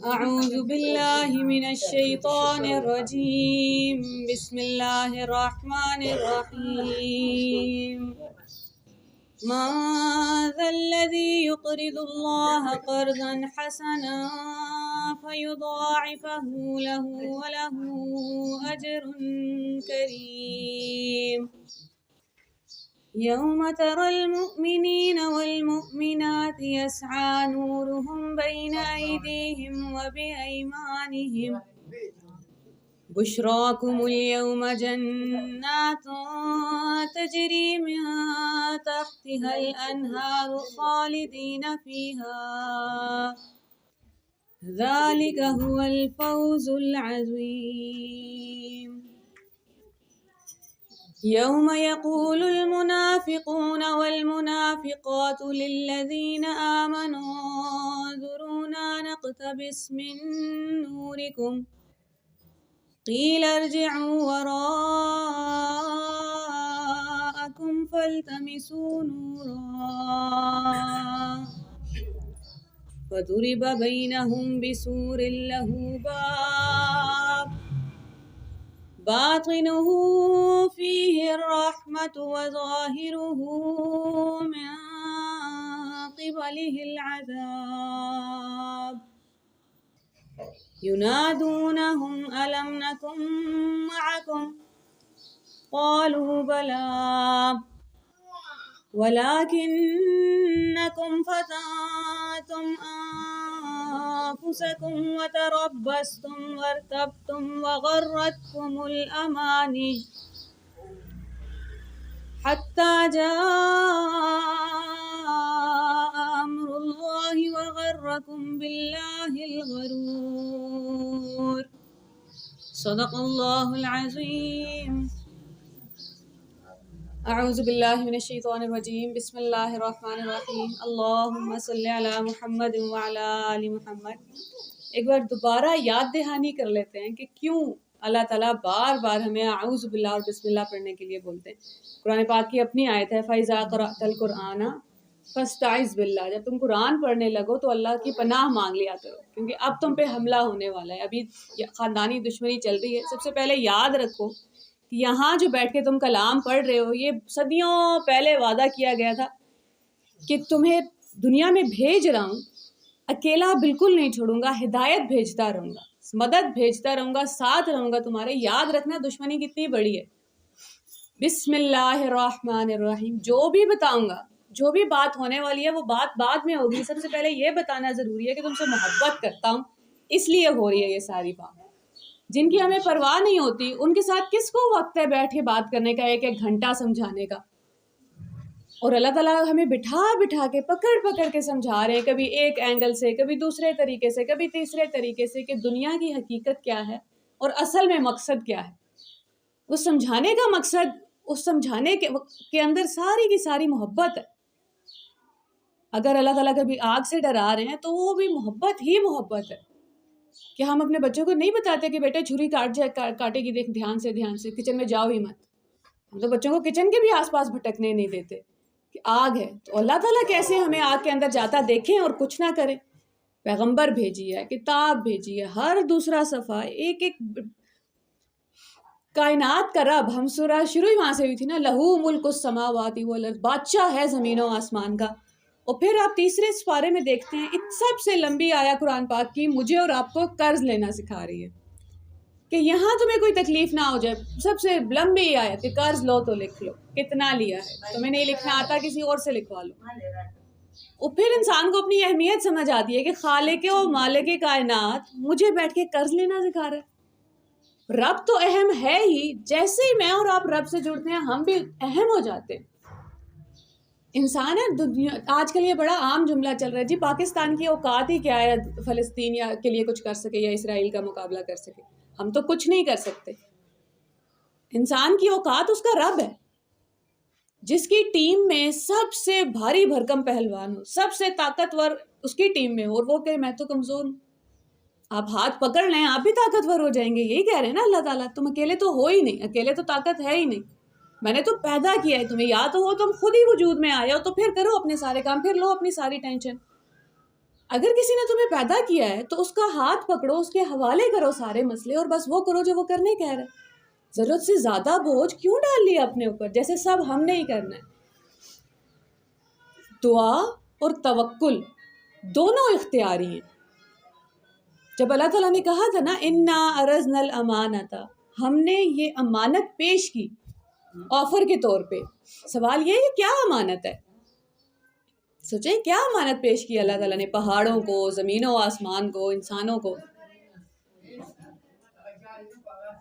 أعوذ بالله من الشيطان الرجيم بسم الله الرحمن الرحيم ما ذا الذي يقرض الله قرضا حسنا فيضاعفه له وله أجر كريم يوم ترى المؤمنين والمؤمنات يسعى نورهم بين أيديهم وبأيمانهم بشراكم اليوم جنات تجري من تحتها الأنهار خالدين فيها ذلك هو الفوز العظيم يوم يقول المنافقون والمنافقات للذين آمنوا انظرونا نقتبس من نوركم قيل ارجعوا وراءكم فالتمسوا نورا فضرب بينهم بسور له باب باطنه فيه الرحمة وظاهره من قبله العذاب ينادونهم ألم نكن معكم قالوا بلى ولكنكم فتنتم أنفسكم وتربصتم وارتبتم وغرتكم الأماني حتى جاء أمر الله وغركم بالله الغرور صدق الله العظيم اعوذ باللہ من الشیطان الرجیم بسم اللہ الرحمن الرحیم اللہم صلی علی محمد وعلی آل محمد۔ ایک بار دوبارہ یاد دہانی کر لیتے ہیں کہ کیوں اللہ تعالیٰ بار بار ہمیں اعوذ باللہ اور بسم اللہ پڑھنے کے لیے بولتے ہیں۔ قرآن پاک کی اپنی آیت ہے فَإِذَا قَرَأْتَ الْقُرْآنَ فَاسْتَعِذْ بِاللَّهِ، جب تم قرآن پڑھنے لگو تو اللہ کی پناہ مانگ لیا کرو، کیونکہ اب تم پہ حملہ ہونے والا ہے، ابھی خاندانی دشمنی چل رہی ہے۔ سب سے پہلے یاد رکھو کہ یہاں جو بیٹھ کے تم کلام پڑھ رہے ہو یہ صدیوں پہلے وعدہ کیا گیا تھا کہ تمہیں دنیا میں بھیج رہا ہوں، اکیلا بالکل نہیں چھوڑوں گا، ہدایت بھیجتا رہوں گا، مدد بھیجتا رہوں گا، ساتھ رہوں گا تمہارے۔ یاد رکھنا دشمنی کتنی بڑی ہے۔ بسم اللہ الرحمن الرحیم، جو بھی بتاؤں گا، جو بھی بات ہونے والی ہے وہ بات بعد میں ہوگی، سب سے پہلے یہ بتانا ضروری ہے کہ تم سے محبت کرتا ہوں، اس لیے ہو رہی ہے یہ ساری بات۔ جن کی ہمیں پرواہ نہیں ہوتی ان کے ساتھ کس کو وقت ہے بیٹھ کے بات کرنے کا، ایک ایک گھنٹہ سمجھانے کا؟ اور اللہ تعالیٰ ہمیں بٹھا بٹھا کے پکڑ پکڑ کے سمجھا رہے ہیں، کبھی ایک اینگل سے، کبھی دوسرے طریقے سے، کبھی تیسرے طریقے سے، کہ دنیا کی حقیقت کیا ہے اور اصل میں مقصد کیا ہے۔ اس سمجھانے کا مقصد، اس سمجھانے کے اندر ساری کی ساری محبت ہے۔ اگر اللہ تعالیٰ کبھی آگ سے ڈرا رہے ہیں تو وہ بھی محبت ہی محبت ہے، کہ ہم اپنے بچوں کو نہیں بتاتے کہ بیٹے چھری کاٹے گی، دیکھ دھیان سے کچن میں جاؤ ہی مت۔ ہم تو بچوں کو کچن کے بھی آس پاس بھٹکنے نہیں دیتے کہ آگ ہے، تو اللہ تعالیٰ کیسے ہمیں آگ کے اندر جاتا دیکھیں اور کچھ نہ کریں؟ پیغمبر بھیجی ہے، کتاب بھیجی ہے، ہر دوسرا صفحہ ایک ایک کائنات کا رب۔ ہم سورہ شروع ہی وہاں سے ہوئی تھی نا، لہو ملک السماوات والارض، بادشاہ ہے زمین و آسمان کا۔ اور پھر آپ تیسرے سپارے میں دیکھتے ہیں سب سے لمبی آیا قرآن پاک کی مجھے اور آپ کو قرض لینا سکھا رہی ہے، کہ یہاں تمہیں کوئی تکلیف نہ ہو جائے۔ سب سے لمبی آیت کہ قرض لو تو لکھ لو، کتنا لیا ہے، تمہیں نہیں لکھنا آتا کسی اور سے لکھوا لو۔ اور پھر انسان کو اپنی اہمیت سمجھ آتی ہے کہ خالق و مالک کائنات مجھے بیٹھ کے قرض لینا سکھا رہا ہے۔ رب تو اہم ہے ہی، جیسے ہی میں اور آپ رب سے جڑتے ہیں ہم بھی اہم ہو جاتے ہیں۔ انسان ہے دنیا، آج کل یہ بڑا عام جملہ چل رہا ہے، جی پاکستان کی اوقات ہی کیا ہے فلسطین کے لیے کچھ کر سکے یا اسرائیل کا مقابلہ کر سکے؟ ہم تو کچھ نہیں کر سکتے۔ انسان کی اوقات اس کا رب ہے، جس کی ٹیم میں سب سے بھاری بھرکم پہلوان ہو، سب سے طاقتور اس کی ٹیم میں ہو، اور وہ کہ میں تو کمزور ہوں۔ آپ ہاتھ پکڑ لیں آپ بھی طاقتور ہو جائیں گے، یہی کہہ رہے ہیں نا اللہ تعالیٰ، تم اکیلے تو ہو ہی نہیں، اکیلے تو طاقت ہے ہی نہیں، میں نے تو پیدا کیا ہے تمہیں، یا تو ہو تم خود ہی وجود میں آئے ہو تو پھر کرو اپنے سارے کام، پھر لو اپنی ساری ٹینشن۔ اگر کسی نے تمہیں پیدا کیا ہے تو اس کا ہاتھ پکڑو، اس کے حوالے کرو سارے مسئلے، اور بس وہ کرو جو وہ کرنے کہہ رہا ہے۔ ضرورت سے زیادہ بوجھ کیوں ڈال لیا اپنے اوپر، جیسے سب ہم نے ہی کرنا ہے۔ دعا اور توکل دونوں اختیاری ہیں۔ جب اللہ تعالیٰ نے کہا تھا نا انا عرضنا الامانۃ، ہم نے یہ امانت پیش کی آفر کے طور پہ، سوال یہ ہے کیا امانت ہے؟ سوچیں کیا امانت پیش کی اللہ تعالیٰ نے، پہاڑوں کو، زمین و آسمان کو، انسانوں کو۔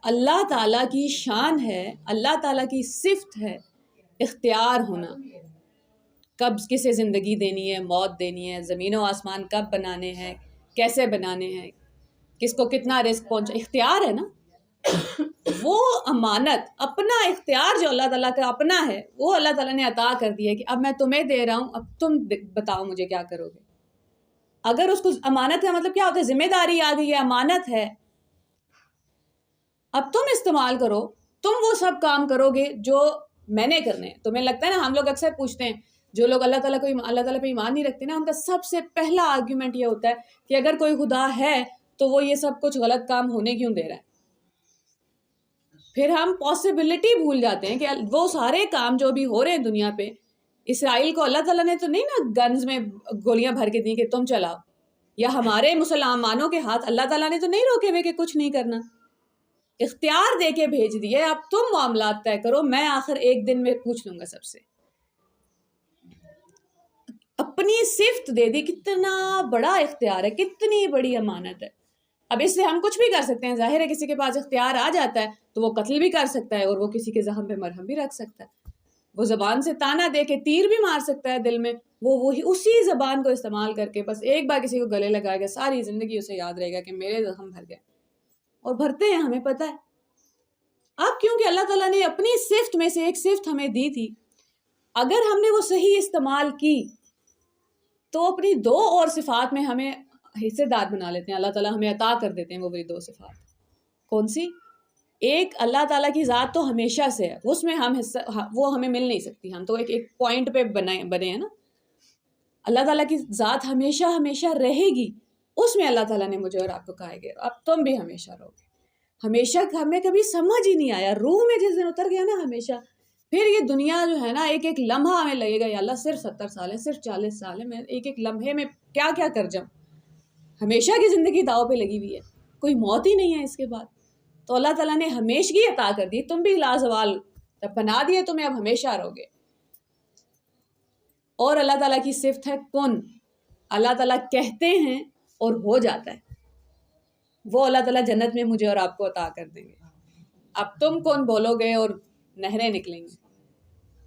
اللہ تعالیٰ کی شان ہے، اللہ تعالیٰ کی صفت ہے اختیار ہونا، کب کسے زندگی دینی ہے، موت دینی ہے، زمین و آسمان کب بنانے ہیں، کیسے بنانے ہیں، کس کو کتنا رزق پہنچا، اختیار ہے نا۔ وہ امانت، اپنا اختیار جو اللہ تعالیٰ کا اپنا ہے، وہ اللہ تعالیٰ نے عطا کر دی ہے کہ اب میں تمہیں دے رہا ہوں، اب تم بتاؤ مجھے کیا کرو گے۔ اگر اس کو امانت ہے مطلب کیا ہوتا ہے، ذمہ داری آ گئی ہے، امانت ہے، اب تم استعمال کرو، تم وہ سب کام کرو گے جو میں نے کرنے ہیں۔ تمہیں لگتا ہے نا، ہم لوگ اکثر پوچھتے ہیں جو لوگ اللہ تعالیٰ پہ ایمان نہیں رکھتے نا، ان کا سب سے پہلا آرگیومنٹ یہ ہوتا ہے کہ اگر کوئی خدا ہے تو وہ یہ سب کچھ غلط کام ہونے کیوں دے رہا ہے۔ پھر ہم پاسبلٹی بھول جاتے ہیں کہ وہ سارے کام جو بھی ہو رہے ہیں دنیا پہ، اسرائیل کو اللہ تعالیٰ نے تو نہیں نا گنز میں گولیاں بھر کے دی کہ تم چلاؤ، یا ہمارے مسلمانوں کے ہاتھ اللہ تعالیٰ نے تو نہیں روکے ہوئے کہ کچھ نہیں کرنا، اختیار دے کے بھیج دیے، اب تم معاملات طے کرو، میں آخر ایک دن میں پوچھ لوں گا سب سے۔ اپنی صفت دے دی، کتنا بڑا اختیار ہے، کتنی بڑی امانت ہے۔ اب اس سے ہم کچھ بھی کر سکتے ہیں، ظاہر ہے کسی کے پاس اختیار آ جاتا ہے تو وہ قتل بھی کر سکتا ہے، اور وہ کسی کے زخم پہ مرہم بھی رکھ سکتا ہے، وہ زبان سے تانا دے کے تیر بھی مار سکتا ہے دل میں، وہ وہی اسی زبان کو استعمال کر کے بس ایک بار کسی کو گلے لگائے گا، ساری زندگی اسے یاد رہے گا کہ میرے زخم بھر گئے، اور بھرتے ہیں، ہمیں پتہ ہے۔ اب کیونکہ اللہ تعالیٰ نے اپنی صفت میں سے ایک صفت ہمیں دی تھی، اگر ہم نے وہ صحیح استعمال کی تو اپنی دو اور صفات میں ہمیں حصے دار بنا لیتے ہیں، اللہ تعالیٰ ہمیں عطا کر دیتے ہیں وہ وہی دو صفات۔ کون سی؟ ایک اللہ تعالیٰ کی ذات تو ہمیشہ سے ہے، اس میں ہم حصہ وہ ہمیں مل نہیں سکتی، ہم تو ایک پوائنٹ پہ بنے ہیں نا۔ اللہ تعالیٰ کی ذات ہمیشہ ہمیشہ رہے گی، اس میں اللہ تعالیٰ نے مجھے اور آپ کو کہا ہے کہ اب تم بھی ہمیشہ رہو گے۔ ہمیشہ ہمیں کبھی سمجھ ہی نہیں آیا، روح میں جس دن اتر گیا نا ہمیشہ، پھر یہ دنیا جو ہے نا ایک ایک لمحہ ہمیں لگے گا یا اللہ صرف 70 سال ہے، صرف 40 سال ہے، میں ایک ایک لمحے میں کیا کیا کر جاؤں۔ ہمیشہ کی زندگی داؤ پہ لگی ہوئی ہے، کوئی موت ہی نہیں ہے اس کے بعد۔ تو اللہ تعالیٰ نے ہمیشگی عطا کر دی، تم بھی لازوال بنا دیے، تمہیں اب ہمیشہ رہو گے۔ اور اللہ تعالیٰ کی صفت ہے کن، اللہ تعالیٰ کہتے ہیں اور ہو جاتا ہے، وہ اللہ تعالیٰ جنت میں مجھے اور آپ کو عطا کر دیں گے۔ اب تم کون بولو گے اور نہریں نکلیں گی،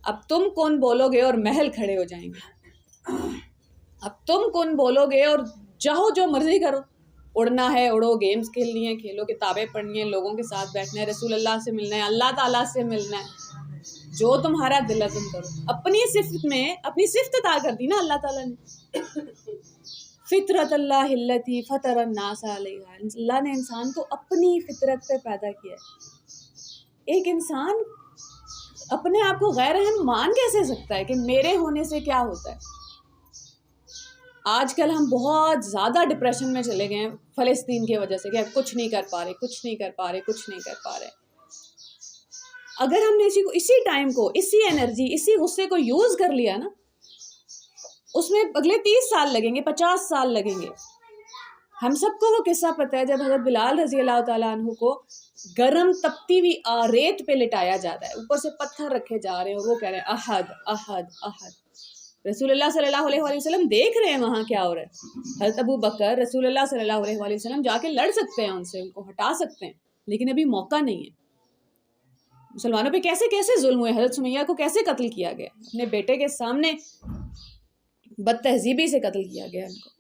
اب تم کون بولو گے اور محل کھڑے ہو جائیں گے، اب تم کون بولو گے اور چاہو جو مرضی کرو، اڑنا ہے اڑو، گیمز کھیلنی ہے کھیلو، کتابیں پڑھنی ہے، لوگوں کے ساتھ بیٹھنا ہے، رسول اللہ سے ملنا ہے، اللہ تعالیٰ سے ملنا ہے، جو تمہارا دل عزم کرو۔ اپنی صفت میں اپنی صفت عطا کر دی نا اللہ تعالیٰ نے، فطرت اللہ التی فطر الناس علیہا، اللہ نے انسان کو اپنی فطرت پہ پیدا کیا ہے۔ ایک انسان اپنے آپ کو غیر اہم مان کیسے سکتا ہے کہ میرے ہونے سے کیا ہوتا ہے؟ آج کل ہم بہت زیادہ ڈپریشن میں چلے گئے ہیں فلسطین کی وجہ سے، کہ کچھ نہیں کر پا رہے، کچھ نہیں کر پا رہے، کچھ نہیں کر پا رہے۔ اگر ہم نے اسی ٹائم کو، اسی انرجی، اسی غصے کو یوز کر لیا نا، اس میں اگلے 30 سال لگیں گے، 50 سال لگیں گے۔ ہم سب کو وہ قصہ پتہ ہے جب حضرت بلال رضی اللہ تعالیٰ عنہ کو گرم تپتی ہوئی ریت پہ لٹایا جاتا ہے، اوپر سے پتھر رکھے جا رہے ہیں، اور وہ کہہ رہے ہیں احد احد احد۔ رسول اللہ صلی اللہ علیہ وسلم دیکھ رہے ہیں وہاں کیا ہو رہا ہے۔ حضرت ابو بکر رسول اللہ صلی اللہ علیہ وسلم جا کے لڑ سکتے ہیں ان سے، ان کو ہٹا سکتے ہیں، لیکن ابھی موقع نہیں ہے۔ مسلمانوں پہ کیسے کیسے ظلم ہوئے، حضرت سمیہ کو کیسے قتل کیا گیا، اپنے بیٹے کے سامنے بد تہذیبی سے قتل کیا گیا ان کو۔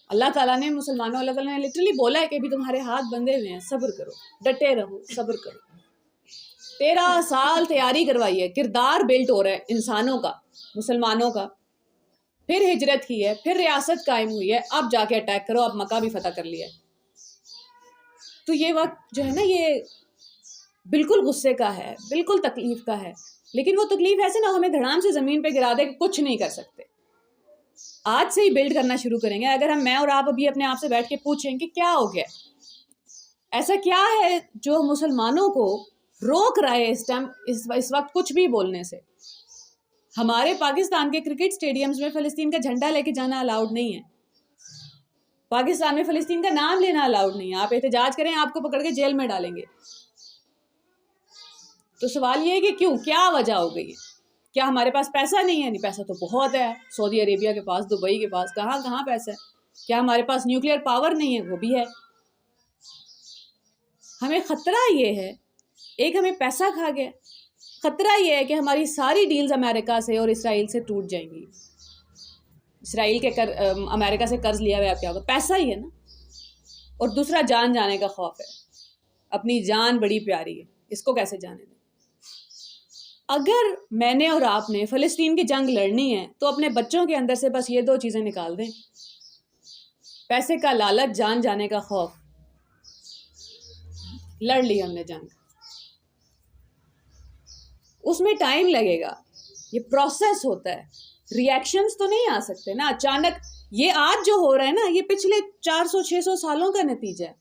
اللہ تعالیٰ نے مسلمانوں، اللہ تعالیٰ نے لٹرلی بولا ہے کہ ابھی تمہارے ہاتھ بندھے ہوئے ہیں، صبر کرو، ڈٹے رہو، صبر کرو۔ 13 سال تیاری کروائی ہے، کردار بلٹ ہو رہا ہے انسانوں کا، مسلمانوں کا، پھر ہجرت کی ہے، پھر ریاست قائم ہوئی ہے، اب جا کے اٹیک کرو، اب مکہ بھی فتح کر لیا ہے۔ تو یہ وقت جو ہے نا، یہ بالکل غصے کا ہے، بالکل تکلیف کا ہے، لیکن وہ تکلیف ایسے نہ ہمیں دھڑام سے زمین پہ گرا دے کہ کچھ نہیں کر سکتے۔ آج سے ہی بلڈ کرنا شروع کریں گے. اگر میں اور آپ ابھی اپنے آپ سے بیٹھ کے پوچھیں کہ کیا ہو گیا, ایسا کیا ہے جو مسلمانوں کو روک رہا ہے اس وقت کچھ بھی بولنے سے. ہمارے پاکستان کے کرکٹ سٹیڈیمز میں فلسطین کا جھنڈا لے کے جانا الاؤڈ نہیں ہے, پاکستان میں فلسطین کا نام لینا الاؤڈ نہیں ہے. آپ احتجاج کریں, آپ کو پکڑ کے جیل میں ڈالیں گے. تو سوال یہ ہے کہ کیوں, کیا وجہ ہو گئی ہے؟ کیا ہمارے پاس پیسہ نہیں ہے؟ نہیں, پیسہ تو بہت ہے, سعودی عربیہ کے پاس, دبئی کے پاس, کہاں کہاں پیسہ ہے. کیا ہمارے پاس نیوکلیئر پاور نہیں ہے؟ وہ بھی ہے. ہمیں خطرہ یہ ہے, ایک ہمیں پیسہ کھا گیا, خطرہ یہ ہے کہ ہماری ساری ڈیلز امریکہ سے اور اسرائیل سے ٹوٹ جائیں گی. اسرائیل کے امریکہ سے قرض لیا ہوا کیا ہوگا؟ پیسہ ہی ہے نا. اور دوسرا جان جانے کا خوف ہے. اپنی جان بڑی پیاری ہے, اس کو کیسے جانے دیں؟ اگر میں نے اور آپ نے فلسطین کی جنگ لڑنی ہے تو اپنے بچوں کے اندر سے بس یہ 2 چیزیں نکال دیں, پیسے کا لالچ, جان جانے کا خوف. لڑ لی ہم نے جنگ, اس میں ٹائم لگے گا, یہ پروسیس ہوتا ہے, ریئیکشنز تو نہیں آ سکتے نا اچانک. یہ آج جو ہو رہا ہے نا, یہ پچھلے 400-600 سالوں کا نتیجہ ہے.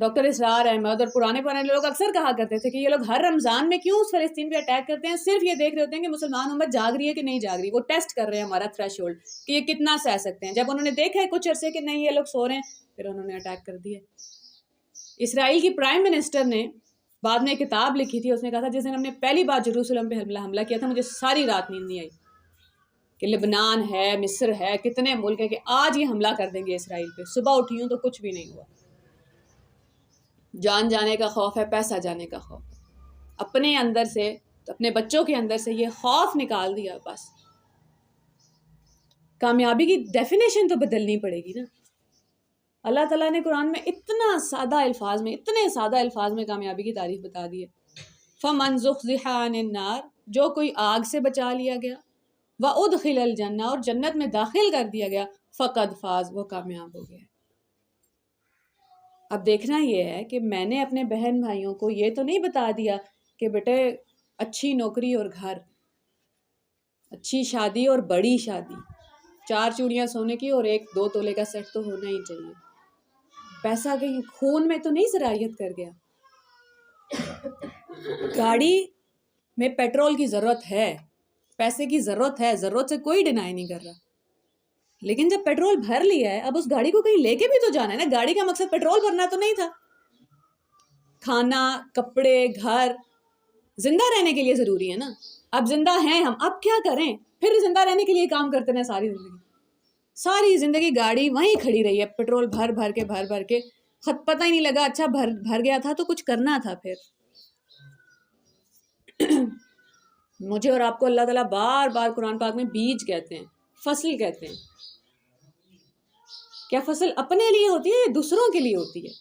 ڈاکٹر اسرار احمد اور پرانے لوگ اکثر کہا کرتے تھے کہ یہ لوگ ہر رمضان میں کیوں اس فلسطین پہ اٹیک کرتے ہیں, صرف یہ دیکھ رہے ہوتے ہیں کہ مسلمان امت جاگ رہی ہے کہ نہیں جاگ رہی. وہ ٹیسٹ کر رہے ہیں ہمارا تھریش ہولڈ کہ یہ کتنا سہ سکتے ہیں. جب انہوں نے دیکھا ہے کچھ عرصے کہ نہیں یہ لوگ سو رہے ہیں, پھر انہوں نے اٹیک کر دیا. اسرائیل کی پرائم منسٹر نے بعد میں ایک کتاب لکھی تھی, اس نے کہا تھا جس دن ہم نے پہلی بار جیروسلم پہ حملہ کیا تھا, مجھے ساری رات نیند نہیں آئی کہ لبنان ہے, مصر ہے, کتنے ملک ہیں کہ آج یہ حملہ کر دیں گے اسرائیل پہ. صبح اٹھی ہوں تو کچھ بھی نہیں ہوا. جان جانے کا خوف ہے, پیسہ جانے کا خوف ہے. اپنے اندر سے, اپنے بچوں کے اندر سے یہ خوف نکال دیا. بس کامیابی کی ڈیفینیشن تو بدلنی پڑے گی نا. اللہ تعالیٰ نے قرآن میں اتنے سادہ الفاظ میں کامیابی کی تعریف بتا دی ہے. فَمَنْ زُحْزِحَ عَنِ النَّارِ, جو کوئی آگ سے بچا لیا گیا, وَأُدْخِلَ الْجَنَّةَ, اور جنت میں داخل کر دیا گیا, فَقَدْ فَازَ, وہ کامیاب ہو گیا. اب دیکھنا یہ ہے کہ میں نے اپنے بہن بھائیوں کو یہ تو نہیں بتا دیا کہ بیٹے اچھی نوکری اور گھر, اچھی شادی اور بڑی شادی, 4 چوڑیاں سونے کی اور 1-2 تولے کا سیٹ تو ہونا ہی چاہیے. پیسہ کہیں خون میں تو نہیں سرایت کر گیا. گاڑی میں پیٹرول کی ضرورت ہے, پیسے کی ضرورت ہے, ضرورت سے کوئی ڈینائی نہیں کر رہا. لیکن جب پیٹرول بھر لیا ہے, اب اس گاڑی کو کہیں لے کے بھی تو جانا ہے نا. گاڑی کا مقصد پیٹرول بھرنا تو نہیں تھا. کھانا, کپڑے, گھر زندہ رہنے کے لیے ضروری ہے نا. اب زندہ ہیں ہم, اب کیا کریں؟ پھر زندہ رہنے کے لیے کام کرتے رہے ساری زندگی گاڑی وہیں کھڑی رہی ہے, پیٹرول بھر کے پتہ ہی نہیں لگا. اچھا بھر گیا تھا تو کچھ کرنا تھا. پھر مجھے اور آپ کو اللہ تعالیٰ بار بار قرآن پاک میں بیج کہتے ہیں, فصل کہتے ہیں. کیا فصل اپنے لیے ہوتی ہے یا دوسروں کے لیے ہوتی ہے؟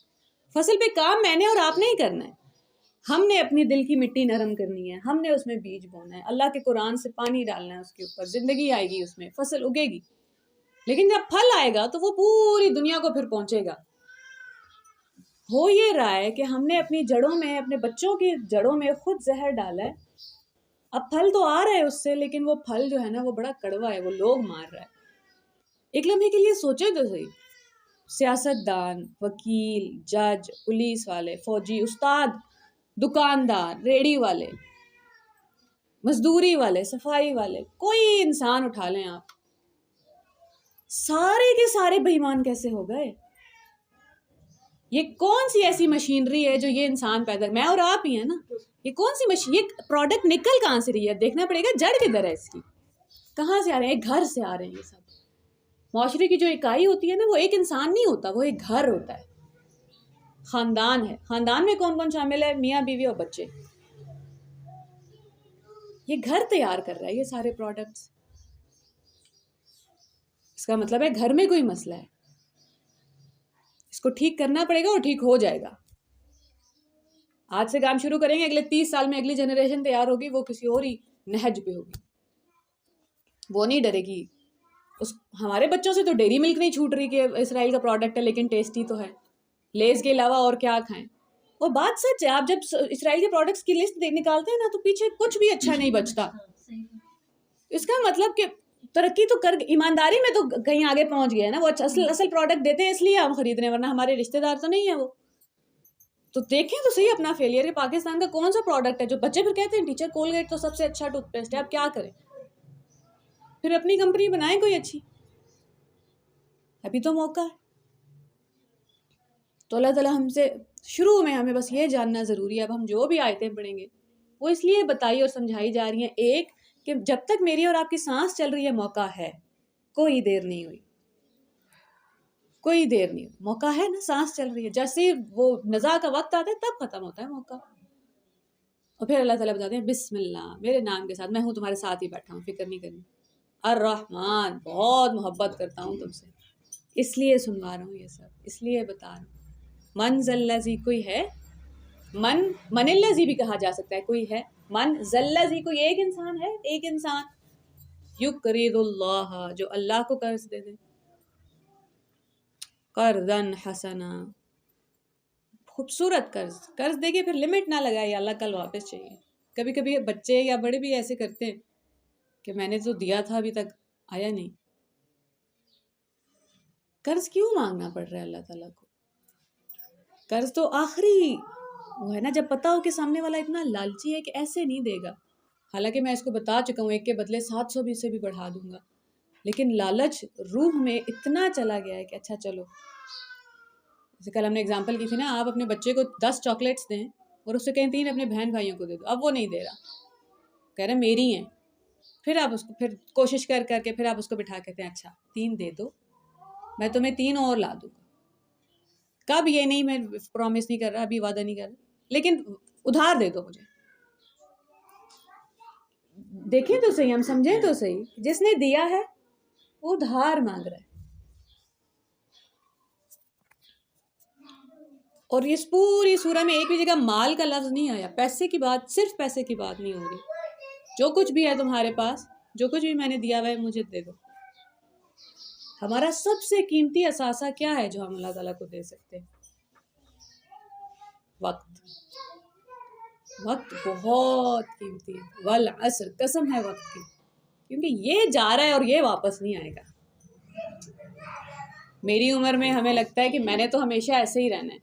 فصل پہ کام میں نے اور آپ نے ہی کرنا ہے. ہم نے اپنی دل کی مٹی نرم کرنی ہے, ہم نے اس میں بیج بونا ہے, اللہ کے قرآن سے پانی ڈالنا ہے اس کے اوپر, زندگی آئے گی, اس میں فصل اگے گی. لیکن جب پھل آئے گا تو وہ پوری دنیا کو پھر پہنچے گا. ہو یہ رہا ہے کہ ہم نے اپنی جڑوں میں, اپنے بچوں کی جڑوں میں خود زہر ڈالا ہے. اب پھل تو آ رہا ہے اس سے, لیکن وہ پھل جو ہے نا وہ بڑا کڑوا ہے, وہ لوگ مار رہا ہے. ایک لمحے کے لیے سوچے تو صحیح, سیاستدان, وکیل, جج, پولیس والے, فوجی, استاد, دکاندار, ریڑھی والے, مزدوری والے, صفائی والے, کوئی انسان اٹھا لیں آپ, سارے کے سارے بے ایمان کیسے ہو گئے؟ یہ کون سی ایسی مشینری ہے جو یہ انسان پیدا, میں اور آپ ہی ہیں نا. یہ کون سی مشین, یہ پروڈکٹ نکل کہاں سے رہی ہے؟ دیکھنا پڑے گا جڑ کدھر ہے اس کی, کہاں سے آ رہے ہیں؟ ایک گھر سے آ رہے ہیں یہ سب. معاشرے کی جو اکائی ہوتی ہے نا, وہ ایک انسان نہیں ہوتا, وہ ایک گھر ہوتا ہے, خاندان ہے. خاندان میں کون کون شامل ہے؟ میاں بیوی اور بچے. یہ گھر تیار کر رہا ہے یہ سارے پروڈکٹس. اس کا مطلب ہے گھر میں کوئی مسئلہ ہے, اس کو ٹھیک کرنا پڑے گا اور ٹھیک ہو جائے گا. آج سے کام شروع کریں گے, اگلے 30 سال میں اگلی جنریشن تیار ہوگی, وہ کسی اور ہی نہج پہ ہوگی, وہ نہیں ڈرے گی. ہمارے بچوں سے تو ڈیری ملک نہیں چھوٹ رہی کہ اسرائیل کا پروڈکٹ ہے لیکن ٹیسٹی تو ہے, لیز کے علاوہ اور کیا کھائیں. وہ بات سچ ہے, آپ جب اسرائیل کے پروڈکٹس کی لسٹ نکالتے ہیں نا تو پیچھے کچھ بھی اچھا نہیں بچتا. اس کا مطلب کہ ترقی تو کر, ایمانداری میں تو کہیں آگے پہنچ گیا ہے نا. وہ اصل پروڈکٹ دیتے ہیں اس لیے ہم خرید رہے ہیں, ورنہ ہمارے رشتے دار تو نہیں ہے وہ. تو دیکھیں تو صحیح اپنا فیلئر. پاکستان کا کون سا پروڈکٹ ہے جو بچے پھر کہتے ہیں ٹیچر کولگیٹ تو سب سے اچھا ٹوتھ پیسٹ ہے, آپ کیا کریں؟ پھر اپنی کمپنی بنائیں کوئی اچھی. ابھی تو موقع ہے. تو اللہ تعالیٰ ہم سے شروع میں ہمیں بس یہ جاننا ضروری ہے. اب ہم جو بھی آیتیں پڑھیں گے وہ اس لیے بتائی اور سمجھائی جا رہی ہیں, ایک کہ جب تک میری اور آپ کی سانس چل رہی ہے موقع ہے, کوئی دیر نہیں ہوئی, کوئی دیر نہیں ہوئی, موقع ہے نا, سانس چل رہی ہے. جیسے وہ نزاع کا وقت آتا ہے تب ختم ہوتا ہے موقع. اور پھر اللہ تعالیٰ بتاتے ہیں بسم اللہ, میرے نام کے ساتھ, میں ہوں تمہارے ساتھ ہی بیٹھا ہوں, فکر نہیں کرنی. الرحمن, بہت محبت کرتا ہوں تم سے, اس لیے سنوا رہا ہوں یہ سب, اس لیے بتا رہا ہوں. من ذلذی, کوئی ہے, من الذی بھی کہا جا سکتا ہے, کوئی ہے. من ذلذی, کوئی ایک انسان ہے, ایک انسان. یقرض اللہ, جو اللہ کو قرض دے دے. قرضا حسنا, خوبصورت قرض. قرض دے کے پھر لمٹ نہ لگائے, یا اللہ کل واپس چاہیے. کبھی کبھی بچے یا بڑے بھی ایسے کرتے ہیں کہ میں نے تو دیا تھا ابھی تک آیا نہیں. قرض کیوں مانگنا پڑ رہا ہے اللہ تعالیٰ کو؟ قرض تو آخری وہ ہے نا, جب پتا ہو کہ سامنے والا اتنا لالچی ہے کہ ایسے نہیں دے گا. حالانکہ میں اس کو بتا چکا ہوں, ایک کے بدلے 700 بھی سے بھی بڑھا دوں گا, لیکن لالچ روح میں اتنا چلا گیا ہے کہ اچھا چلو. جیسے کل ہم نے اگزامپل کی تھی نا, آپ اپنے بچے کو 10 چاکلیٹس دیں اور اس سے کہیں 3 اپنے بہن بھائیوں کو دے دو. اب وہ نہیں دے رہا, کہہ رہے میری ہیں. پھر آپ اس کو پھر کوشش کر کے پھر آپ اس کو بٹھا کہتے ہیں اچھا 3 دے دو, میں تمہیں 3 اور لا دوں گا. کب, یہ نہیں, میں پرومس نہیں کر رہا, ابھی وعدہ نہیں کر رہا, لیکن ادھار دے دو مجھے. دیکھیں تو صحیح, ہم سمجھیں تو صحیح, جس نے دیا ہے وہ ادھار مانگ رہا ہے. اور اس پوری سورہ میں ایک بھی جگہ مال کا لفظ نہیں آیا. پیسے کی بات, صرف پیسے کی بات نہیں ہو رہی. جو کچھ بھی ہے تمہارے پاس, جو کچھ بھی میں نے دیا ہوا ہے مجھے دے دو. ہمارا سب سے قیمتی اثاثہ کیا ہے جو ہم اللہ تعالیٰ کو دے سکتے ہیں؟ وقت. وقت بہت قیمتی ہے. والعصر, قسم ہے وقت کی, کیونکہ یہ جا رہا ہے اور یہ واپس نہیں آئے گا. میری عمر میں ہمیں لگتا ہے کہ میں نے تو ہمیشہ ایسے ہی رہنا ہے,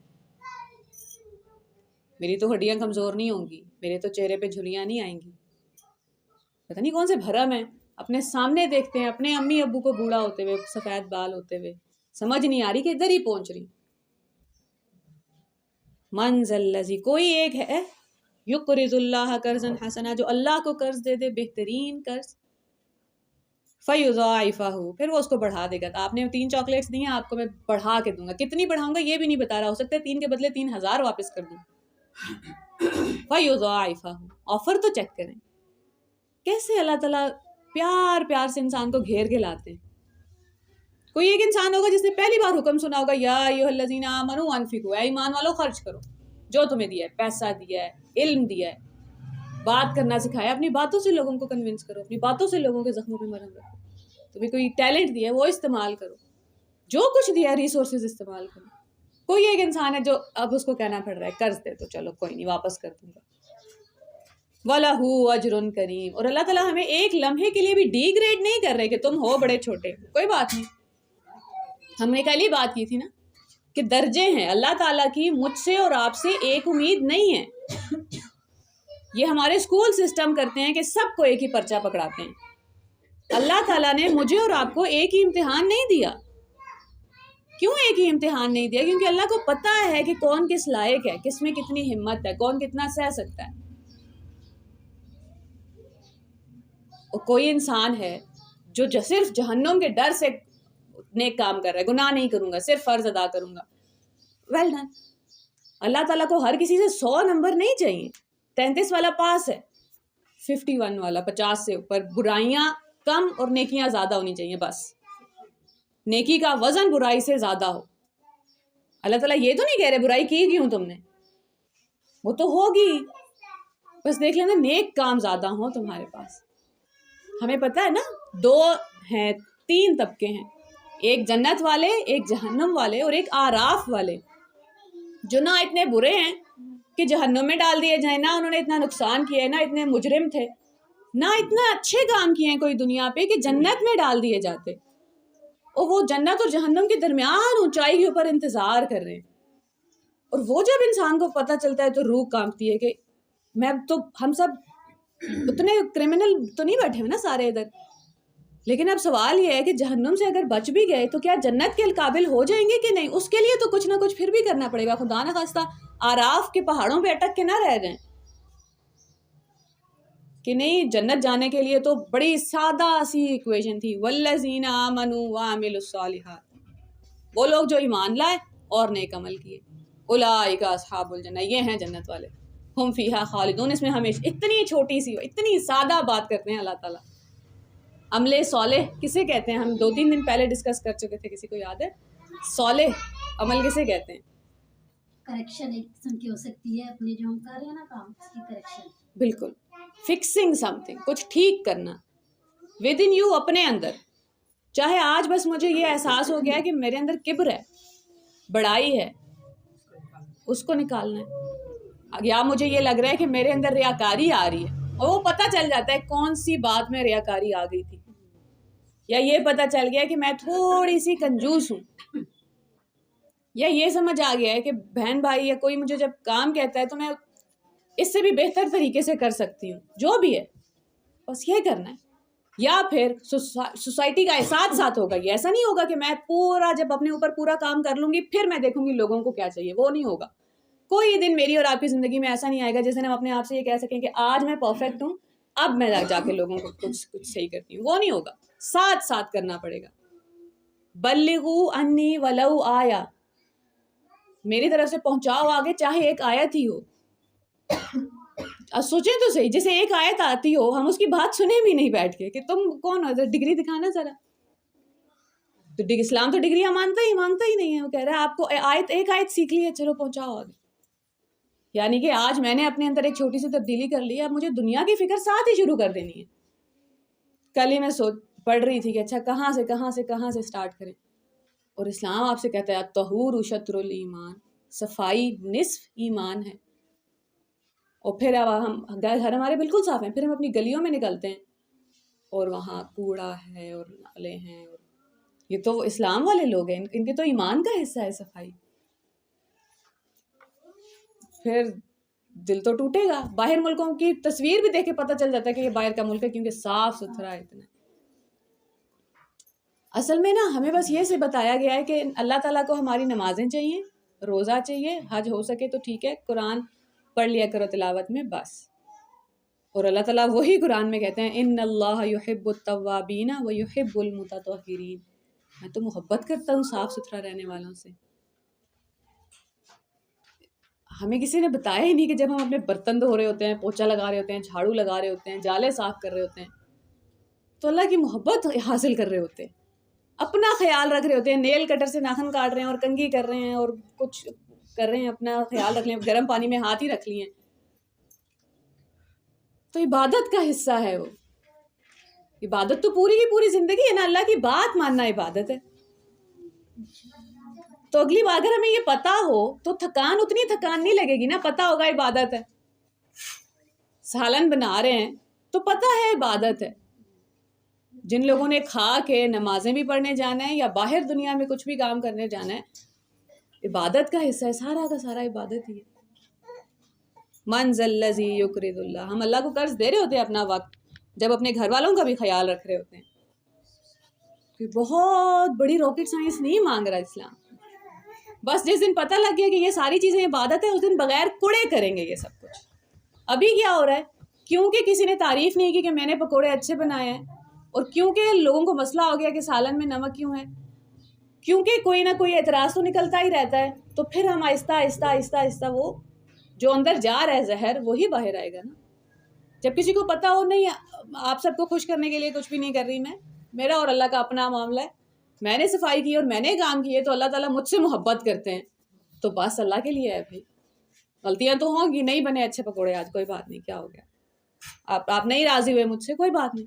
میری تو ہڈیاں کمزور نہیں ہوں گی, میرے تو چہرے پہ جھریاں نہیں آئیں گی. پتہ نہیں کون سے بھرم ہے, اپنے سامنے دیکھتے ہیں اپنے امی ابو کو بوڑھا ہوتے ہوئے, سفید بال ہوتے ہوئے, سمجھ نہیں آ رہی کہ ادھر ہی پہنچ رہی. من ذلذی, کوئی ایک ہے, یقرض اللہ قرضا حسنا, جو اللہ کو قرض دے دے بہترین قرض. فیضاعفہ, پھر وہ اس کو بڑھا دے گا. تو آپ نے 3 چاکلیٹس دی ہیں, آپ کو میں بڑھا کے دوں گا. کتنی بڑھاؤں گا یہ بھی نہیں بتا رہا, ہو سکتا ہے 3 کے بدلے 3000 واپس کر دوں. فیضاعفہ, آفر تو چیک کریں کیسے اللہ تعالیٰ پیار پیار سے انسان کو گھیر کے لاتے ہیں. کوئی ایک انسان ہوگا جس نے پہلی بار حکم سنا ہوگا, یا ایھا الذین آمنوا انفقوا, اے ایمان والو خرچ کرو جو تمہیں دیا ہے, پیسہ دیا ہے, علم دیا ہے, بات کرنا سکھایا, اپنی باتوں سے لوگوں کو کنونس کرو, اپنی باتوں سے لوگوں کے زخموں پہ مرہم رکھو. تمہیں کوئی ٹیلنٹ دیا ہے وہ استعمال کرو, جو کچھ دیا ہے ریسورسز استعمال کرو. کوئی ایک انسان ہے جو اب اس کو کہنا پڑ رہا ہے قرض دے تو چلو کوئی نہیں واپس کر دوں گا. وَلَهُ أَجْرٌ کریم, اور اللہ تعالیٰ ہمیں ایک لمحے کے لیے بھی ڈی گریڈ نہیں کر رہے کہ تم ہو بڑے چھوٹے, کوئی بات نہیں. ہم نے کل ہی بات کی تھی نا کہ درجے ہیں اللہ تعالیٰ کی, مجھ سے اور آپ سے ایک امید نہیں ہے. یہ ہمارے اسکول سسٹم کرتے ہیں کہ سب کو ایک ہی پرچہ پکڑاتے ہیں. اللہ تعالیٰ نے مجھے اور آپ کو ایک ہی امتحان نہیں دیا. کیوں ایک ہی امتحان نہیں دیا؟ کیونکہ اللہ کو پتہ ہے کہ کون کس لائق ہے, کس میں کتنی ہمت ہے, کون کتنا سہ سکتا ہے. اور کوئی انسان ہے جو صرف جہنم کے ڈر سے نیک کام کر رہا ہے, گناہ نہیں کروں گا, صرف فرض ادا کروں گا. Well done. اللہ تعالیٰ کو ہر کسی سے 100 نمبر نہیں چاہیے. 33 والا پاس ہے, 51 والا 50 سے اوپر. برائیاں کم اور نیکیاں زیادہ ہونی چاہیے, بس نیکی کا وزن برائی سے زیادہ ہو. اللہ تعالیٰ یہ تو نہیں کہہ رہے برائی کی کیوں تم نے, وہ تو ہوگی, بس دیکھ لینا نیک کام زیادہ ہوں تمہارے پاس. ہمیں پتہ ہے نا 2 ہیں, 3 طبقے ہیں, ایک جنت والے, ایک جہنم والے, اور ایک آراف والے. جو نہ اتنے برے ہیں کہ جہنم میں ڈال دیے جائیں, نہ انہوں نے اتنا نقصان کیا ہے, نہ اتنے مجرم تھے نہ اتنا اچھے کام کیے ہیں کوئی دنیا پہ کہ جنت میں ڈال دیے جاتے، اور وہ جنت اور جہنم کے درمیان اونچائی کے اوپر انتظار کر رہے ہیں. اور وہ جب انسان کو پتہ چلتا ہے تو روح کانپتی ہے کہ میں تو، ہم سب اتنے کرمنل تو نہیں بیٹھے ہوئے نا سارے ادھر. لیکن اب سوال یہ ہے کہ جہنم سے اگر بچ بھی گئے تو کیا جنت کے قابل ہو جائیں گے کہ نہیں؟ اس کے لیے تو کچھ نہ کچھ پھر بھی کرنا پڑے گا. خدا نہ خواستہ آراف کے پہاڑوں پہ اٹک کے نہ رہ جائیں کہ نہیں. جنت جانے کے لیے تو بڑی سادہ سی ایکویشن تھی، والذین آمنوا وعملوا الصالحات، وہ لوگ جو ایمان لائے اور نیک عمل کیے، اولئک اصحاب الجنہ، یہ ہیں جنت والے، ہم فیہا خالدون. اس میں ہمیشہ اتنی چھوٹی سی اتنی سادہ بات کرتے ہیں اللہ تعالیٰ. عمل صالح کسے کہتے ہیں؟ ہم 2-3 دن پہلے ڈسکس کر چکے تھے، کسی کو یاد ہے؟ صالح عمل کسے کہتے ہیں؟ کریکشن ایک قسم کی ہو سکتی ہے، اپنے جو ہم کر رہے ہیں نا کام، اس کی کریکشن. بالکل، فکسنگ سم تھنگ، کچھ ٹھیک کرنا ود ان یو، اپنے اندر. چاہے آج بس مجھے یہ احساس ہو گیا ہے کہ میرے اندر کبر ہے، بڑائی ہے، اس کو نکالنا ہے. یا مجھے یہ لگ رہا ہے کہ میرے اندر ریاکاری آ رہی ہے، اور وہ پتہ چل جاتا ہے کون سی بات میں ریاکاری آ گئی تھی. یا یہ پتہ چل گیا کہ میں تھوڑی سی کنجوس ہوں، یا یہ سمجھ آ گیا ہے کہ بہن بھائی یا کوئی مجھے جب کام کہتا ہے تو میں اس سے بھی بہتر طریقے سے کر سکتی ہوں، جو بھی ہے بس یہ کرنا ہے. یا پھر سوسائٹی کا احساس ساتھ ہوگا. یہ ایسا نہیں ہوگا کہ میں پورا جب اپنے اوپر پورا کام کر لوں گی پھر میں دیکھوں گی لوگوں کو کیا چاہیے، وہ نہیں ہوگا. کوئی دن میری اور آپ کی زندگی میں ایسا نہیں آئے گا جس دن ہم اپنے آپ سے یہ کہہ سکیں کہ آج میں پرفیکٹ ہوں، اب میں جا کے لوگوں کو کچھ صحیح کرتی ہوں. وہ نہیں ہوگا، ساتھ ساتھ کرنا پڑے گا. بلغوا انی ولو آیا، میری طرف سے پہنچاؤ آگے چاہے ایک آیت ہی ہو. سوچیں تو صحیح، جیسے ایک آیت آتی ہو ہم اس کی بات سنیں بھی نہیں بیٹھ کے کہ تم کون ہو، ڈگری دکھانا ذرا. تو اسلام تو ڈگریاں مانگتا ہی نہیں ہے. وہ کہہ رہا ہے آپ کو ایک آیت سیکھ لی ہے، چلو پہنچاؤ آگے. یعنی کہ آج میں نے اپنے اندر ایک چھوٹی سی تبدیلی کر لی ہے، اب مجھے دنیا کی فکر ساتھ ہی شروع کر دینی ہے. کل ہی میں پڑھ رہی تھی کہ اچھا کہاں سے سٹارٹ کریں. اور اسلام آپ سے کہتا ہے الطہور شطر الایمان، صفائی نصف ایمان ہے. اور پھر اب ہم گھر ہمارے بالکل صاف ہیں، پھر ہم اپنی گلیوں میں نکلتے ہیں اور وہاں کوڑا ہے اور نالے ہیں، اور یہ تو اسلام والے لوگ ہیں، ان کے تو ایمان کا حصہ ہے صفائی. پھر دل تو ٹوٹے گا. باہر ملکوں کی تصویر بھی دیکھ کے پتہ چل جاتا ہے کہ یہ باہر کا ملک ہے کیونکہ صاف ستھرا ہے اتنا. اصل میں نا ہمیں بس یہ سے بتایا گیا ہے کہ اللہ تعالیٰ کو ہماری نمازیں چاہیے، روزہ چاہیے، حج ہو سکے تو ٹھیک ہے، قرآن پڑھ لیا کرو تلاوت میں بس. اور اللہ تعالیٰ وہی قرآن میں کہتے ہیں ان اللہ یحب التوابین ویحب المتطہرین، میں تو محبت کرتا ہوں صاف ستھرا رہنے والوں سے. ہمیں کسی نے بتایا ہی نہیں کہ جب ہم اپنے برتن دھو رہے ہوتے ہیں، پوچھا لگا رہے ہوتے ہیں، جھاڑو لگا رہے ہوتے ہیں، جالے صاف کر رہے ہوتے ہیں تو اللہ کی محبت حاصل کر رہے ہوتے ہیں، اپنا خیال رکھ رہے ہوتے ہیں، نیل کٹر سے ناخن کاٹ رہے ہیں اور کنگھی کر رہے ہیں اور کچھ کر رہے ہیں، اپنا خیال رکھ لیں، گرم پانی میں ہاتھ ہی رکھ لیے. تو عبادت کا حصہ ہے وہ. عبادت تو پوری کی پوری زندگی ہے نا، اللہ کی بات ماننا عبادت ہے. تو اگلی بار اگر ہمیں یہ پتا ہو تو اتنی تھکان نہیں لگے گی نا. پتا ہوگا عبادت ہے، سالن بنا رہے ہیں تو پتا ہے عبادت ہے. جن لوگوں نے کھا کے نمازیں بھی پڑھنے جانا ہے یا باہر دنیا میں کچھ بھی کام کرنے جانا ہے، عبادت کا حصہ ہے، سارا کا سارا عبادت ہی ہے. من ذا الذی یقرض اللہ، ہم اللہ کو قرض دے رہے ہوتے ہیں اپنا وقت، جب اپنے گھر والوں کا بھی خیال رکھ رہے ہوتے ہیں. کہ بہت بڑی راکٹ سائنس نہیں مانگ رہا اسلام. بس جس دن پتہ لگ گیا کہ یہ ساری چیزیں عبادت ہے اس دن بغیر کوڑے کریں گے یہ سب کچھ. ابھی کیا ہو رہا ہے؟ کیونکہ کسی نے تعریف نہیں کی کہ میں نے پکوڑے اچھے بنائے ہیں، اور کیونکہ لوگوں کو مسئلہ ہو گیا کہ سالن میں نمک کیوں ہے، کیونکہ کوئی نہ کوئی اعتراض تو نکلتا ہی رہتا ہے، تو پھر ہم آہستہ آہستہ آہستہ آہستہ وہ جو اندر جا رہا ہے زہر وہی باہر آئے گا نا. جب کسی کو پتا ہو نہیں آپ سب کو خوش کرنے کے لیے کچھ بھی نہیں کر رہی میں، میرا اور اللہ کا اپنا معاملہ ہے، میں نے صفائی کی اور میں نے کام کیے تو اللہ تعالیٰ مجھ سے محبت کرتے ہیں، تو بس اللہ کے لیے ہے بھائی. غلطیاں تو ہوں گی، نہیں بنے اچھے پکوڑے آج، کوئی بات نہیں، کیا ہو گیا، آپ نہیں راضی ہوئے مجھ سے، کوئی بات نہیں.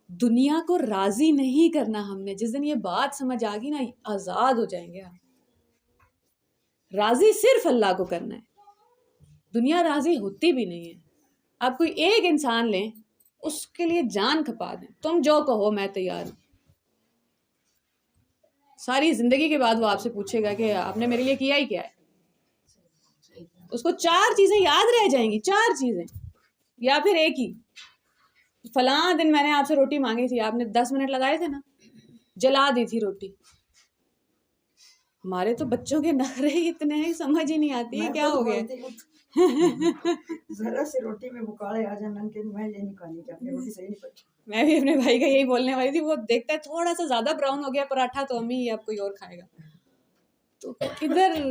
دنیا کو راضی نہیں کرنا ہم نے. جس دن یہ بات سمجھ آ گئی نا آزاد ہو جائیں گے ہم. راضی صرف اللہ کو کرنا ہے، دنیا راضی ہوتی بھی نہیں ہے. آپ کوئی ایک انسان لیں، اس کے لیے جان کھپا دیں، تم جو کہو میں تیار ہوں. ساری زندگی کے بعد وہ آپ سے پوچھے گا کہ آپ نے میرے لیے کیا ہی کیا ہے. اس کو 4 چیزیں یاد رہ جائیں گی، 4 چیزیں، یا پھر ایک ہی. فلاں دن میں نے آپ سے روٹی مانگی تھی، آپ نے 10 منٹ لگائے تھے نا، جلا دی تھی روٹی. ہمارے تو بچوں کے نخرے اتنے ہیں، سمجھ ہی نہیں آتی ہے کیا ہو گیا. ذرا سی روٹی میں بکاڑے آ جانا کہ میں یہ نہیں کھانی، کہ اپنی روٹی صحیح نہیں پکی. میں بھی اپنے بھائی کا یہی بولنے والی تھی، وہ دیکھتا ہے تھوڑا سا زیادہ براؤن ہو گیا پراٹھا تو امی اب کوئی اور کھائے گا. تو کدھر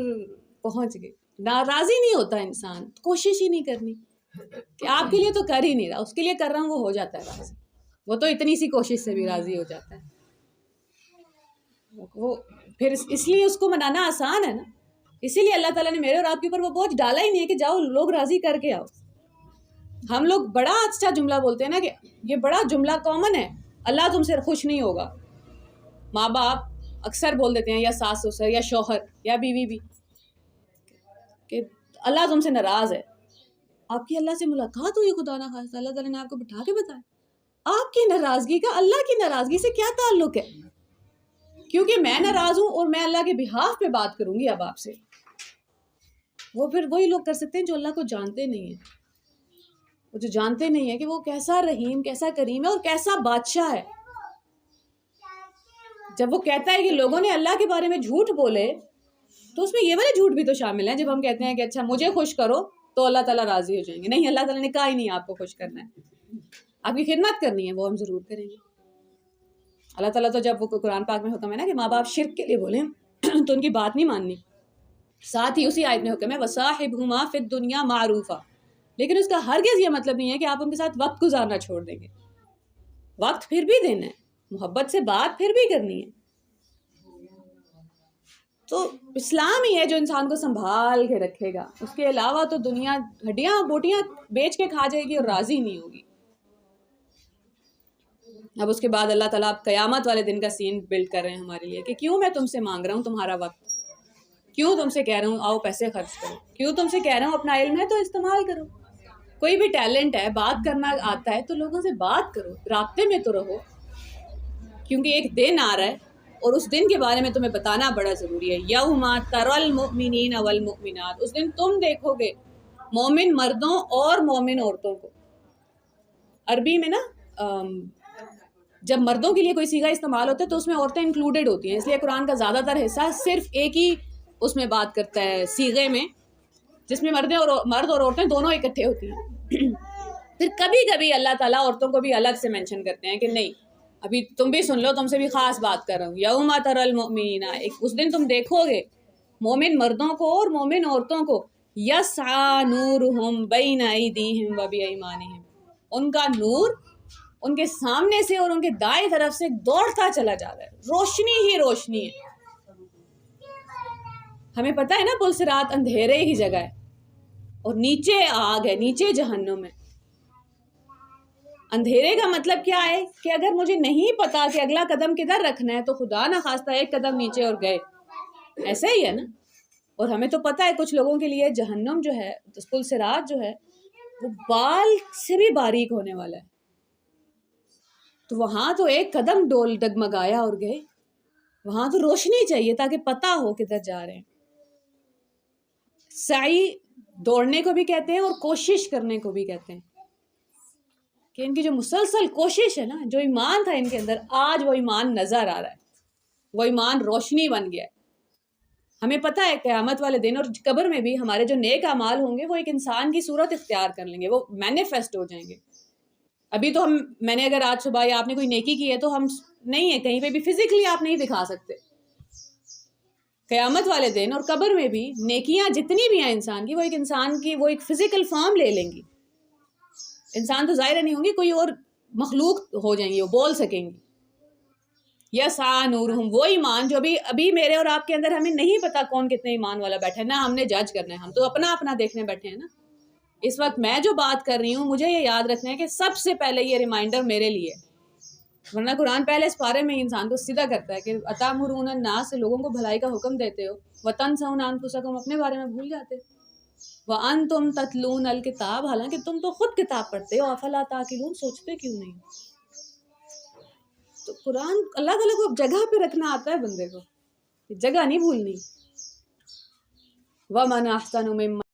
پہنچ گئے. ناراضی نہیں ہوتا انسان، کوشش ہی نہیں کرنی کہ آپ کے لیے تو کر ہی نہیں رہا، اس کے لیے کر رہا ہوں وہ ہو جاتا ہے راضی. وہ تو اتنی سی کوشش سے بھی راضی ہو جاتا ہے. وہ پھر اس لیے اس کو منانا آسان ہے نا. اسی لیے اللہ تعالیٰ نے میرے اور آپ کے اوپر وہ بوجھ ڈالا ہی نہیں ہے کہ جاؤ لوگ راضی کر کے آؤ. ہم لوگ بڑا اچھا جملہ بولتے ہیں نا، کہ یہ بڑا جملہ کامن ہے، اللہ تم سے خوش نہیں ہوگا. ماں باپ اکثر بول دیتے ہیں، یا ساس سسر یا شوہر یا بیوی بھی، کہ اللہ تم سے ناراض ہے. آپ کی اللہ سے ملاقات ہوئی خدا نہ خواستہ، اللہ تعالیٰ نے آپ کو بٹھا کے بتایا. آپ کی ناراضگی کا اللہ کی ناراضگی سے کیا تعلق ہے؟ کیونکہ میں ناراض ہوں اور میں اللہ کے بہاف پہ بات کروں گی اب آپ سے. وہ پھر وہی لوگ کر سکتے ہیں جو اللہ کو جانتے نہیں ہیں. وہ جو جانتے نہیں ہیں کہ وہ کیسا رحیم، کیسا کریم ہے اور کیسا بادشاہ ہے. جب وہ کہتا ہے کہ لوگوں نے اللہ کے بارے میں جھوٹ بولے، تو اس میں یہ والے جھوٹ بھی تو شامل ہیں. جب ہم کہتے ہیں کہ اچھا مجھے خوش کرو تو اللہ تعالیٰ راضی ہو جائیں گے. نہیں، اللہ تعالیٰ نے کہا ہی نہیں آپ کو خوش کرنا ہے، آپ کی خدمت کرنی ہے، وہ ہم ضرور کریں گے. اللہ تعالیٰ تو جب وہ قرآن پاک میں حکم ہے نا کہ ماں باپ شرک کے لیے بولیں تو ان کی بات نہیں ماننی. ساتھ ہی اسی آیت میں حکم ہے وَصَاحِبْهُمَا فِي الدُّنْيَا مَعْرُوفًا. لیکن اس کا ہرگز یہ مطلب نہیں ہے کہ آپ ان کے ساتھ وقت گزارنا چھوڑ دیں گے. وقت پھر بھی دینا ہے، محبت سے بات پھر بھی کرنی ہے. تو اسلام ہی ہے جو انسان کو سنبھال کے رکھے گا. اس کے علاوہ تو دنیا ہڈیاں بوٹیاں بیچ کے کھا جائے گی اور راضی نہیں ہوگی. اب اس کے بعد اللہ تعالیٰ اب قیامت والے دن کا سین بلڈ کر رہے ہیں ہمارے لیے کہ کیوں میں تم سے مانگ رہا ہوں تمہارا وقت، کیوں تم سے کہہ رہا ہوں آؤ پیسے خرچ کرو، کیوں تم سے کہہ رہا ہوں اپنا علم ہے تو استعمال کرو. کوئی بھی ٹیلنٹ ہے، بات کرنا آتا ہے تو لوگوں سے بات کرو، رابطے میں تو رہو. کیونکہ ایک دن آ رہا ہے اور اس دن کے بارے میں تمہیں بتانا بڑا ضروری ہے. یوم تری المؤمنین والمؤمنات، اس دن تم دیکھو گے مومن مردوں اور مومن عورتوں کو. عربی میں نا جب مردوں کے لیے کوئی صیغہ استعمال ہوتا ہے تو اس میں عورتیں انکلوڈیڈ ہوتی ہیں، اس لیے قرآن کا زیادہ تر حصہ صرف ایک ہی اس میں بات کرتا ہے صیغے میں، جس میں مرد اور عورتیں دونوں اکٹھے ہوتی ہیں. پھر کبھی کبھی اللہ تعالیٰ عورتوں کو بھی الگ سے مینشن کرتے ہیں کہ نہیں ابھی تم بھی سن لو، تم سے بھی خاص بات کر رہا ہوں. یوم تری المؤمنین، اس دن تم دیکھو گے مومن مردوں کو اور مومن عورتوں کو، یسعی نورہم بین ایدیہم و بایمانہم، ان کا نور ان کے سامنے سے اور ان کے دائیں طرف سے دوڑتا چلا جا رہا ہے. روشنی ہی روشنی ہے. ہمیں پتہ ہے نا پل صراط اندھیرے کی جگہ ہے اور نیچے آگ ہے، نیچے جہنم ہے. اندھیرے کا مطلب کیا ہے کہ اگر مجھے نہیں پتا کہ اگلا قدم کدھر رکھنا ہے تو خدا نہ خواستہ ایک قدم نیچے اور گئے، ایسا ہی ہے نا. اور ہمیں تو پتہ ہے کچھ لوگوں کے لیے جہنم جو ہے، پل صراط جو ہے، وہ بال سے بھی باریک ہونے والا ہے. تو وہاں تو ایک قدم ڈول ڈگمگایا اور گئے. وہاں تو روشنی چاہیے تاکہ پتہ ہو کدھر جا رہے ہیں. سعی دوڑنے کو بھی کہتے ہیں اور کوشش کرنے کو بھی کہتے ہیں، کہ ان کی جو مسلسل کوشش ہے نا، جو ایمان تھا ان کے اندر، آج وہ ایمان نظر آ رہا ہے، وہ ایمان روشنی بن گیا ہے. ہمیں پتہ ہے قیامت والے دن اور قبر میں بھی ہمارے جو نیک اعمال ہوں گے وہ ایک انسان کی صورت اختیار کر لیں گے، وہ مینیفیسٹ ہو جائیں گے. ابھی تو میں نے اگر آج صبح یا آپ نے کوئی نیکی کی ہے تو ہم نہیں ہے کہیں پہ بھی فزیکلی آپ نہیں دکھا سکتے. قیامت والے دن اور قبر میں بھی نیکیاں جتنی بھی ہیں انسان کی، وہ ایک انسان کی وہ ایک فزیکل فارم لے لیں گی. انسان تو ظاہر نہیں ہوں گی، کوئی اور مخلوق ہو جائیں گی، وہ بول سکیں گی. یسعی نورہم، وہ ایمان جو ابھی میرے اور آپ کے اندر ہمیں نہیں پتا کون کتنے ایمان والا بیٹھا ہے، نہ ہم نے جج کرنا ہے، ہم تو اپنا اپنا دیکھنے بیٹھے ہیں نا. اس وقت میں جو بات کر رہی ہوں مجھے یہ یاد رکھنا ہے کہ سب سے پہلے یہ ریمائنڈر میرے لیے، ورنہ قرآن پہلے اس پارے میں انسان کو سیدھا کرتا ہے کہ اتامرون الناس، لوگوں کو بھلائی کا حکم دیتے ہو، وتنسون انفسکم، اپنے بارے میں بھول جاتے. وَأَنْتُمْ تَتْلُونَ الْكِتَابَ، حالانکہ تم تو خود کتاب پڑھتے ہو، افلا تعقلون، سوچتے کیوں نہیں؟ تو قرآن اللہ تعالیٰ کو جگہ پہ رکھنا آتا ہے بندے کو، جگہ نہیں بھولنی. وَمَنْ أَحْسَنُ مِمَّن